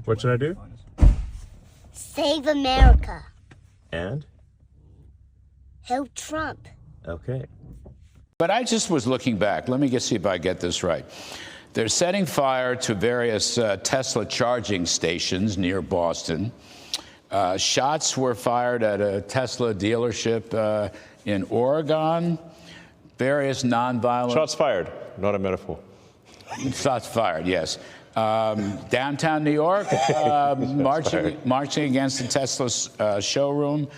What should I do? Save America. And? Help Trump. Okay. But I just was looking back. Let me see if I get this right. They're setting fire to various Tesla charging stations near Boston. Shots were fired at a Tesla dealership in Oregon. Various nonviolent... Shots fired, not a metaphor. Shots fired, yes. Downtown New York, marching against the Tesla showroom.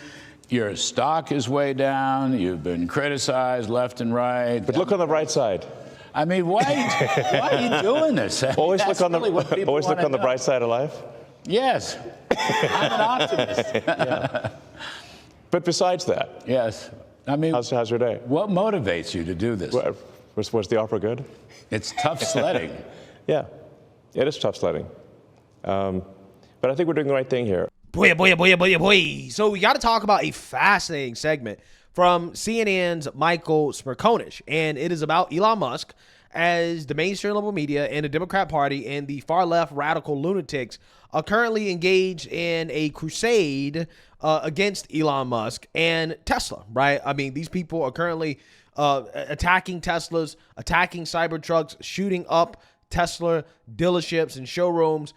Your stock is way down. You've been criticized left and right. But look on the right side. I mean, why are you doing this? Always look on the bright side of life. Yes, I'm an optimist. Yeah. But besides that, yes. I mean, how's your day? What motivates you to do this? Was the opera good? It's tough sledding. Yeah, it is tough sledding. But I think we're doing the right thing here. Boy. So we got to talk about a fascinating segment from CNN's Michael Smerconish, and it is about Elon Musk as the mainstream level media and the Democrat Party and the far-left radical lunatics are currently engaged in a crusade against Elon Musk and Tesla, right? I mean, these people are currently attacking Teslas, attacking Cybertrucks, shooting up Tesla dealerships and showrooms.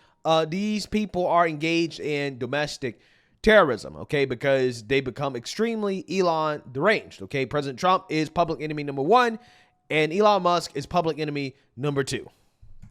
These people are engaged in domestic terrorism, okay, because they become extremely Elon deranged, okay? President Trump is public enemy number 1, and Elon Musk is public enemy number 2.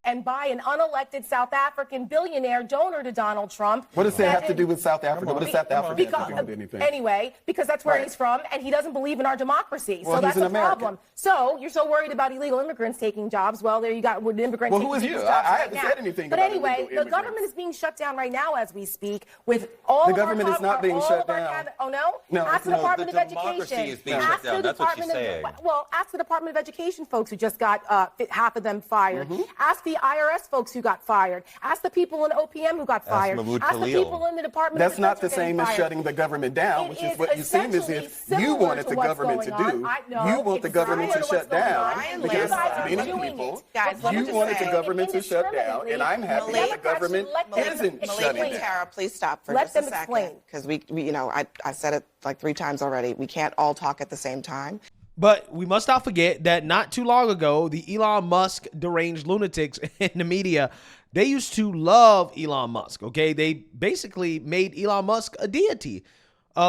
And by an unelected South African billionaire donor to Donald Trump. What does that have to do with South Africa? What does South Africa have to do with anything? Anyway, because that's where he's from, and he doesn't believe in our democracy. Well, so that's a American. problem. So you're so worried about illegal immigrants taking jobs. Well, there you got with immigrants well, taking who is you? jobs I right haven't said anything But about anyway, illegal the immigrants. government is being shut down right now as we speak with all the of government our is not being shut down. Oh, no? No, ask the no, Department the of Education. democracy is being shut down. That's what she's saying. Well, ask the Department of Education folks who just got half of them fired. Ask the IRS folks who got fired. Ask the people in OPM who got fired. Ask the people in the Department of That's not the Defense same as shutting the government down, which is what you seem as if you wanted the government to do. You want the government to shut down because many people, you wanted the government to shut down, and I'm happy that the government isn't shutting down. Tara, please stop for Let just a them second. explain. Because I said it like 3 times already. We can't all talk at the same time. But we must not forget that not too long ago, the Elon Musk deranged lunatics in the media, they used to love Elon Musk, okay? They basically made Elon Musk a deity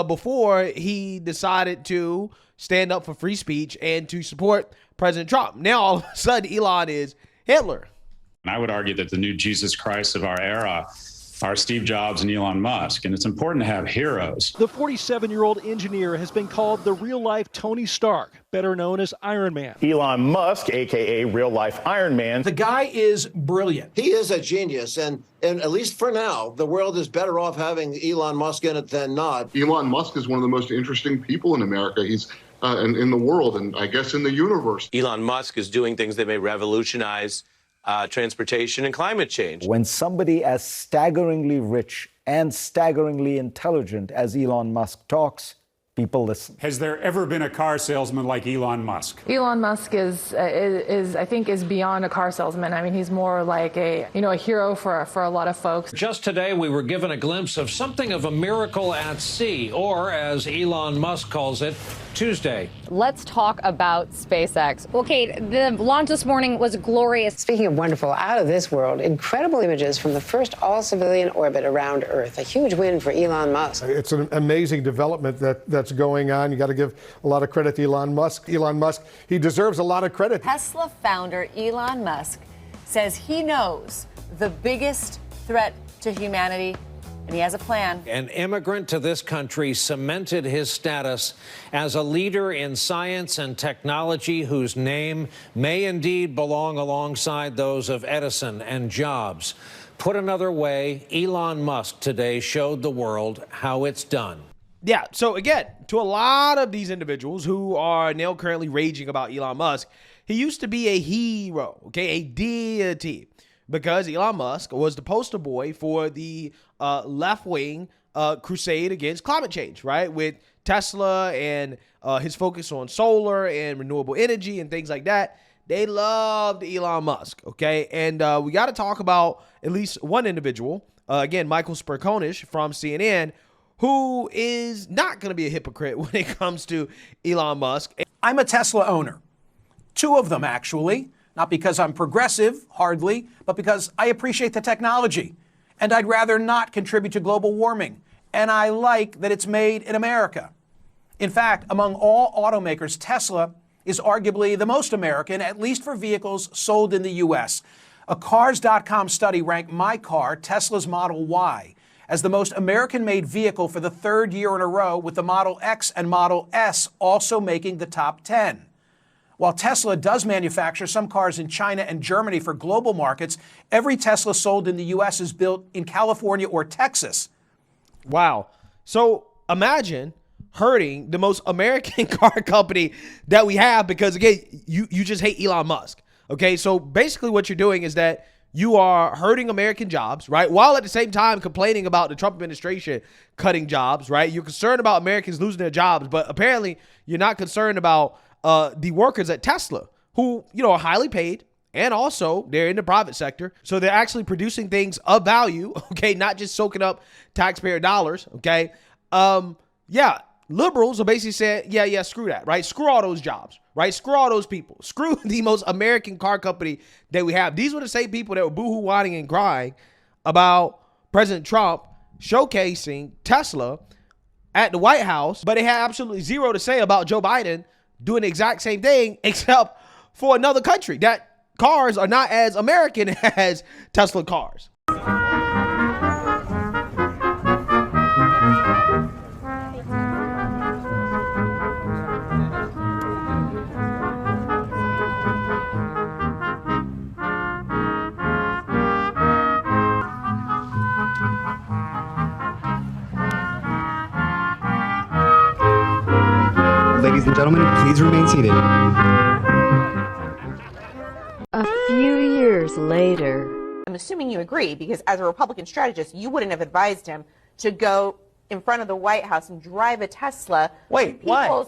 before he decided to stand up for free speech and to support President Trump. Now, all of a sudden, Elon is Hitler. And I would argue that the new Jesus Christ of our era are Steve Jobs and Elon Musk, and it's important to have heroes. The 47-year-old engineer has been called the real-life Tony Stark, better known as Iron Man. Elon Musk, a.k.a. real-life Iron Man. The guy is brilliant. He is a genius, and at least for now, the world is better off having Elon Musk in it than not. Elon Musk is one of the most interesting people in America. He's in the world, and I guess in the universe. Elon Musk is doing things that may revolutionize transportation and climate change. When somebody as staggeringly rich and staggeringly intelligent as Elon Musk talks, people listen. Has there ever been a car salesman like Elon Musk? Elon Musk is I think beyond a car salesman. I mean, he's more like a hero for a lot of folks. Just today, we were given a glimpse of something of a miracle at sea, or as Elon Musk calls it, Tuesday. Let's talk about SpaceX. Okay, the launch this morning was glorious. Speaking of wonderful, out of this world, incredible images from the first all-civilian orbit around Earth. A huge win for Elon Musk. It's an amazing development that's going on. You got to give a lot of credit to Elon Musk. Elon Musk, he deserves a lot of credit. Tesla founder Elon Musk says he knows the biggest threat to humanity, and he has a plan. An immigrant to this country cemented his status as a leader in science and technology whose name may indeed belong alongside those of Edison and Jobs. Put another way, Elon Musk today showed the world how it's done. Yeah, so again, to a lot of these individuals who are now currently raging about Elon Musk, he used to be a hero, okay, a deity, because Elon Musk was the poster boy for the left-wing crusade against climate change, right, with Tesla and his focus on solar and renewable energy and things like that. They loved Elon Musk, okay? And we got to talk about at least one individual, again, Michael Sperkonish from CNN, who is not going to be a hypocrite when it comes to Elon Musk. I'm a Tesla owner. 2 of them, actually. Not because I'm progressive, hardly, but because I appreciate the technology. And I'd rather not contribute to global warming. And I like that it's made in America. In fact, among all automakers, Tesla is arguably the most American, at least for vehicles sold in the U.S. A Cars.com study ranked my car, Tesla's Model Y, as the most American-made vehicle for the 3rd year in a row, with the Model X and Model S also making the top 10. While Tesla does manufacture some cars in China and Germany for global markets, every Tesla sold in the U.S. is built in California or Texas. Wow. So imagine hurting the most American car company that we have because, again, you just hate Elon Musk. Okay, so basically what you're doing is that you are hurting American jobs, right? While at the same time complaining about the Trump administration cutting jobs, right? You're concerned about Americans losing their jobs, but apparently you're not concerned about the workers at Tesla who, are highly paid, and also they're in the private sector. So they're actually producing things of value, okay? Not just soaking up taxpayer dollars, okay? Liberals are basically saying, yeah, screw that, right? Screw all those jobs, right? Screw all those people. Screw the most American car company that we have. These were the same people that were boohoo, whining, and crying about President Trump showcasing Tesla at the White House, but they had absolutely zero to say about Joe Biden doing the exact same thing, except for another country. That cars are not as American as Tesla cars. Ladies and gentlemen, please remain seated. A few years later. I'm assuming you agree, because as a Republican strategist, you wouldn't have advised him to go in front of the White House and drive a Tesla. Wait, why?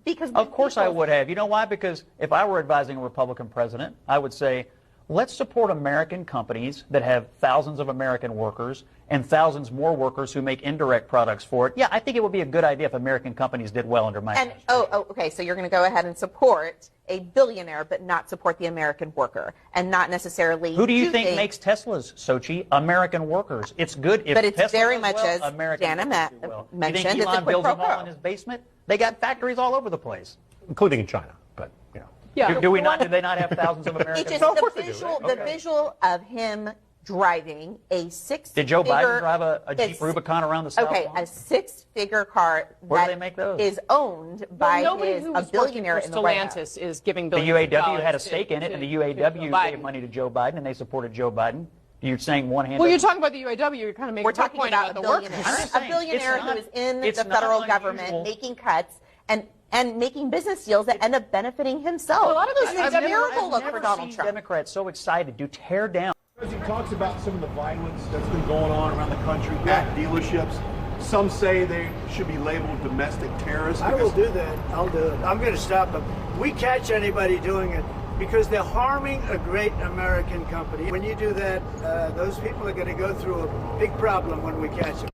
Because of course I would have. You know why? Because if I were advising a Republican president, I would say, let's support American companies that have thousands of American workers and thousands more workers who make indirect products for it. Yeah, I think it would be a good idea if American companies did well under my administration. Okay, so you're going to go ahead and support a billionaire, but not support the American worker, and not necessarily. Who do you think makes Teslas, Sochi? American workers. It's good if but it's Tesla very does much well, as American Dana mentioned. You think Elon builds them all in his basement? They got factories all over the place, including in China. But yeah. Do they not have thousands of Americans? The visual of him driving a 6-figure. Did Joe Biden drive a Jeep Rubicon around the South Lawn? A 6-figure car Where do they make those? Is owned by a billionaire in the White House. Is giving the billions UAW had a stake in it, and the UAW gave money to Joe Biden, and they supported Joe Biden. You're saying one hand. Well, you're talking about the UAW. You're kind of making We're talking point about the workers. A billionaire who is in the federal government making cuts and making business deals that end up benefiting himself. A lot of those things are a miracle look for Donald Trump. Democrats so excited to tear down. As he talks about some of the violence that's been going on around the country at dealerships, some say they should be labeled domestic terrorists. I will do that. I'll do it. I'm going to stop them. We catch anybody doing it because they're harming a great American company. When you do that, those people are going to go through a big problem when we catch them.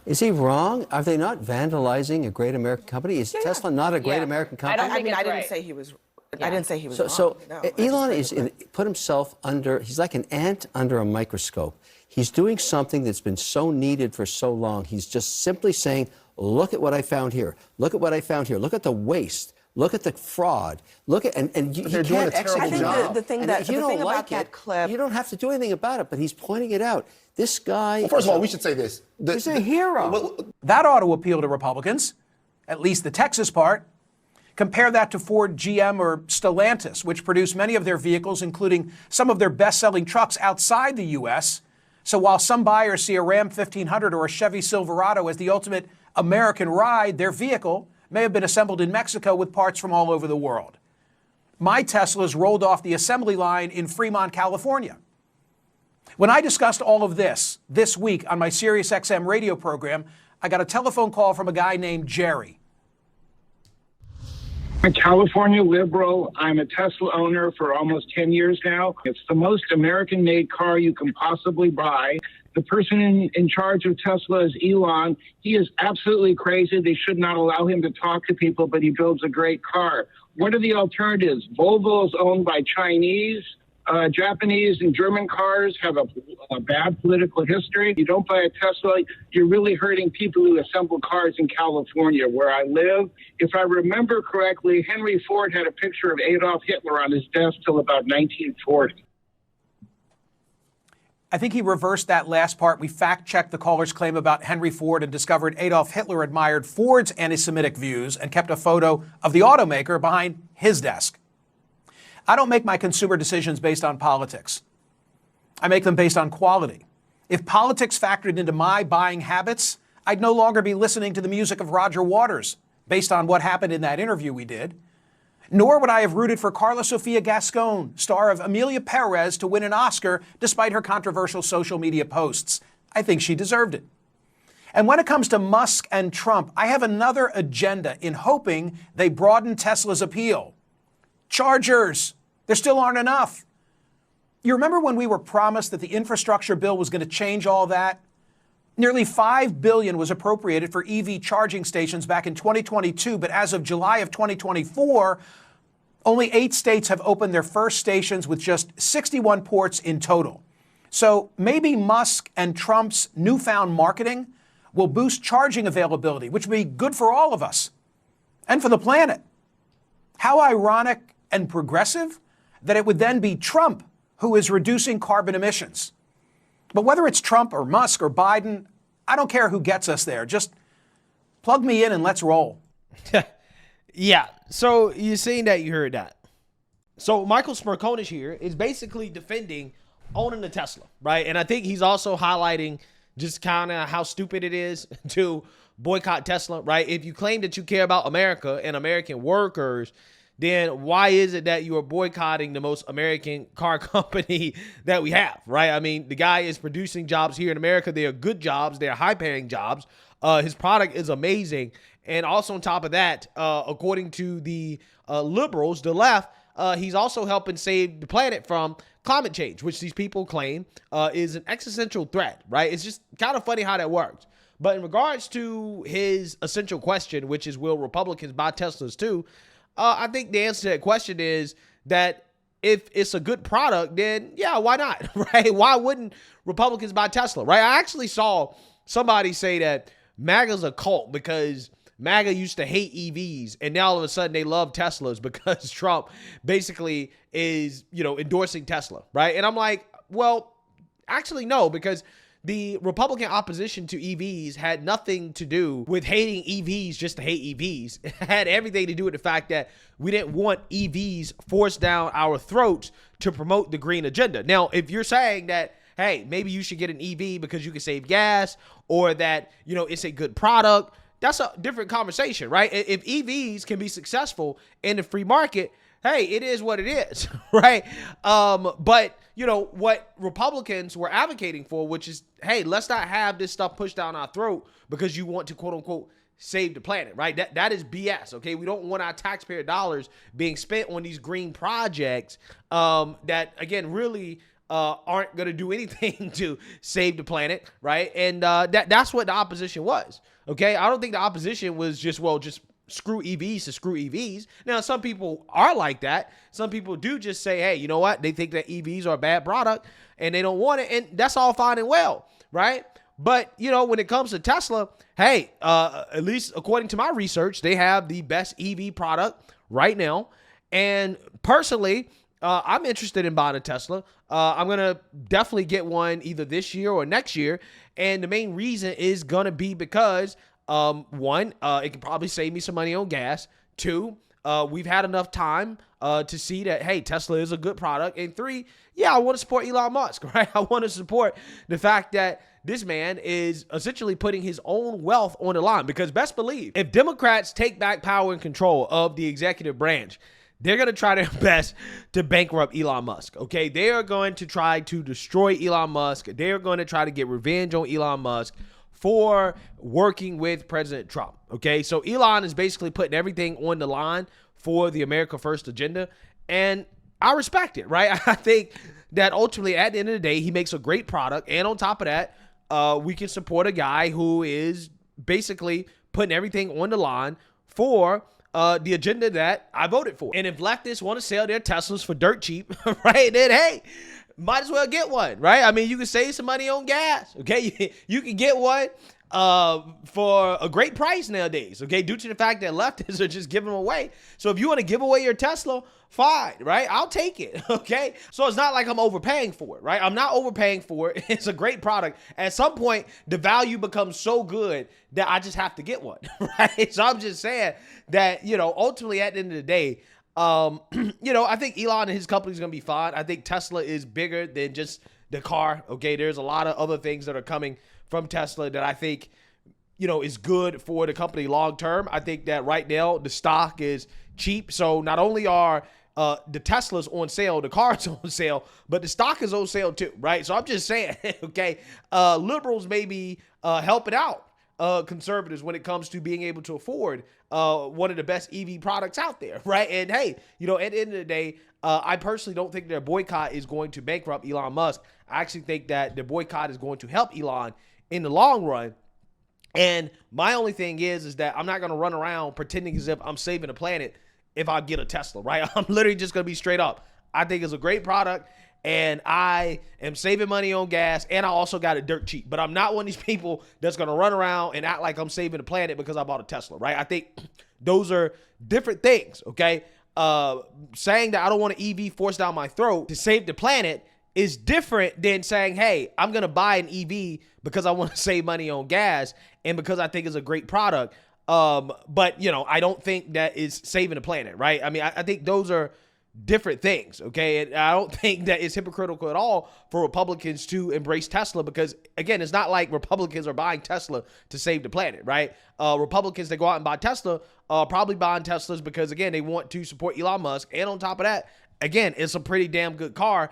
Is he wrong? Are they not vandalizing a great American company? Is Tesla not a great American company? I didn't say he was. I didn't say he was wrong. So No, Elon put himself under, he's like an ant under a microscope. He's doing something that's been so needed for so long. He's just simply saying, look at what I found here. Look at what I found here. Look at the waste. Look at the fraud. Look at, and you They're can't doing a terrible execute job. it. The thing And that- if you the don't thing about like that it, clip- you don't have to do anything about it, but he's pointing it out. This guy. Well, first of all, we should say this. He's a hero. That ought to appeal to Republicans, at least the Texas part. Compare that to Ford, GM, or Stellantis, which produce many of their vehicles, including some of their best-selling trucks outside the U.S. So while some buyers see a Ram 1500 or a Chevy Silverado as the ultimate American ride, their vehicle may have been assembled in Mexico with parts from all over the world. My Teslas rolled off the assembly line in Fremont, California. When I discussed all of this week on my SiriusXM radio program, I got a telephone call from a guy named Jerry. a California liberal. I'm a Tesla owner for almost 10 years now. It's the most American-made car you can possibly buy. The person in charge of Tesla is Elon. He is absolutely crazy. They should not allow him to talk to people, but he builds a great car. What are the alternatives? Volvo is owned by Chinese. Japanese and German cars have a bad political history. You don't buy a Tesla, you're really hurting people who assemble cars in California, where I live. If I remember correctly, Henry Ford had a picture of Adolf Hitler on his desk till about 1940. I think he reversed that last part. We fact-checked the caller's claim about Henry Ford and discovered Adolf Hitler admired Ford's anti-Semitic views and kept a photo of the automaker behind his desk. I don't make my consumer decisions based on politics. I make them based on quality. If politics factored into my buying habits, I'd no longer be listening to the music of Roger Waters based on what happened in that interview we did. Nor would I have rooted for Carla Sofia Gascon, star of Amelia Perez, to win an Oscar despite her controversial social media posts. I think she deserved it. And when it comes to Musk and Trump, I have another agenda in hoping they broaden Tesla's appeal. Chargers. There still aren't enough. You remember when we were promised that the infrastructure bill was going to change all that? Nearly $5 billion was appropriated for EV charging stations back in 2022, but as of July of 2024, only 8 states have opened their first stations with just 61 ports in total. So maybe Musk and Trump's newfound marketing will boost charging availability, which would be good for all of us and for the planet. How ironic and progressive that it would then be Trump who is reducing carbon emissions. But whether it's Trump or Musk or Biden, I don't care who gets us there. Just plug me in and let's roll. Yeah, so you're saying that you heard that. So Michael Smerconish here is basically defending owning a Tesla, right? And I think he's also highlighting just kind of how stupid it is to boycott Tesla, right? If you claim that you care about America and American workers, then why is it that you are boycotting the most American car company that we have, right? I mean, the guy is producing jobs here in America. They are good jobs. They are high-paying jobs. His product is amazing. And also on top of that, according to the liberals, the left, he's also helping save the planet from climate change, which these people claim is an existential threat, right? It's just kind of funny how that works. But in regards to his essential question, which is, will Republicans buy Teslas too? I think the answer to that question is that if it's a good product, then yeah, why not, right? Why wouldn't Republicans buy Tesla, right? I actually saw somebody say that MAGA's a cult because MAGA used to hate EVs, and now all of a sudden they love Teslas because Trump basically is, endorsing Tesla, right? And I'm like, well, actually no, because the Republican opposition to EVs had nothing to do with hating EVs just to hate EVs. It had everything to do with the fact that we didn't want EVs forced down our throats to promote the green agenda. Now, if you're saying that, hey, maybe you should get an EV because you can save gas, or that, it's a good product, that's a different conversation, right? If EVs can be successful in the free market, hey, it is what it is, right? But what Republicans were advocating for, which is, hey, let's not have this stuff pushed down our throat because you want to, quote unquote, save the planet, right? That is BS, okay? We don't want our taxpayer dollars being spent on these green projects that, again, really aren't going to do anything to save the planet, right? And that's what the opposition was, okay? I don't think the opposition was just screw EVs to screw EVs. Now, some people are like that. Some people do just say, hey, you know what? They think that EVs are a bad product and they don't want it. And that's all fine and well, right? But, when it comes to Tesla, hey, at least according to my research, they have the best EV product right now. And personally, I'm interested in buying a Tesla. I'm going to definitely get one either this year or next year. And the main reason is going to be because one, it can probably save me some money on gas. Two, we've had enough time to see that, hey, Tesla is a good product. And three, yeah, I want to support Elon Musk, right? I want to support the fact that this man is essentially putting his own wealth on the line, because best believe, if Democrats take back power and control of the executive branch, they're going to try their best to bankrupt Elon Musk, okay? They are going to try to destroy Elon Musk. They're going to try to get revenge on Elon Musk for working with President Trump, okay? So Elon is basically putting everything on the line for the America First agenda. And I respect it, right? I think that ultimately at the end of the day, he makes a great product. And on top of that, we can support a guy who is basically putting everything on the line for the agenda that I voted for. And if leftists want to sell their Teslas for dirt cheap, right, then hey, might as well get one, right? I mean, you can save some money on gas, okay? You can get one for a great price nowadays, okay, due to the fact that leftists are just giving them away. So if you want to give away your Tesla, fine, right? I'll take it, okay? So it's not like I'm overpaying for it, right? I'm not overpaying for it. It's a great product. At some point, the value becomes so good that I just have to get one, right? So I'm just saying that, you know, ultimately at the end of the day, you know, I think Elon and his company is going to be fine. I think Tesla is bigger than just the car, okay? There's a lot of other things that are coming from Tesla that I think, you know, is good for the company long term. I think that right now the stock is cheap. So not only are the Teslas on sale, the cars on sale, but the stock is on sale too, right? So I'm just saying, okay, liberals may be helping out conservatives when it comes to being able to afford one of the best EV products out there, right? And hey, you know, at the end of the day, I personally don't think their boycott is going to bankrupt Elon Musk. I actually think that the boycott is going to help Elon in the long run. And my only thing is that I'm not going to run around pretending as if I'm saving the planet if I get a Tesla, right? I'm literally just going to be straight up. I think it's a great product, and I am saving money on gas, and I also got it dirt cheap. But I'm not one of these people that's going to run around and act like I'm saving the planet because I bought a Tesla, right? I think those are different things, okay? Saying that I don't want an EV forced down my throat to save the planet is different than saying, hey, I'm going to buy an EV because I want to save money on gas and because I think it's a great product. But, you know, I don't think that is saving the planet, right? I mean, I think those are different things, okay? And I don't think that it's hypocritical at all for Republicans to embrace Tesla because, again, it's not like Republicans are buying Tesla to save the planet, right? Republicans that go out and buy Tesla probably buying Teslas because, again, they want to support Elon Musk. And on top of that, again, it's a pretty damn good car.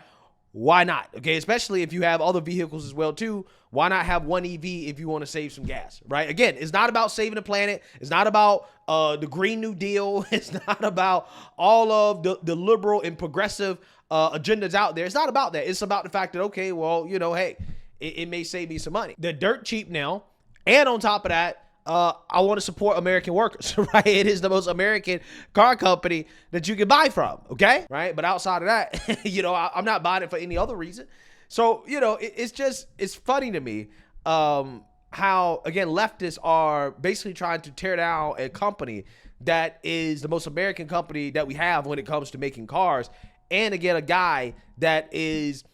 Why not? Okay, especially if you have other vehicles as well too. Why not have one EV if you want to save some gas, right? Again, it's not about saving the planet. It's not about the Green New Deal. It's not about all of the liberal and progressive agendas out there. It's not about that. It's about the fact that, okay, well, you know, hey, it may save me some money. They're dirt cheap now. And on top of that, I want to support American workers, right? It is the most American car company that you can buy from, okay? Right? But outside of that, you know, I'm not buying it for any other reason. So, you know, it's funny to me how, again, leftists are basically trying to tear down a company that is the most American company that we have when it comes to making cars. And again, a guy that is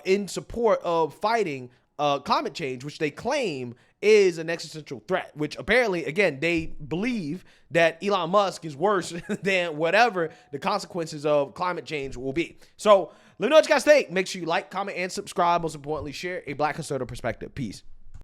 in support of fighting climate change, which they claim is an existential threat, which apparently, again, they believe that Elon Musk is worse than whatever the consequences of climate change will be. So let me know what you guys think. Make sure you like, comment, and subscribe. Most importantly, share a Black conservative perspective. Peace.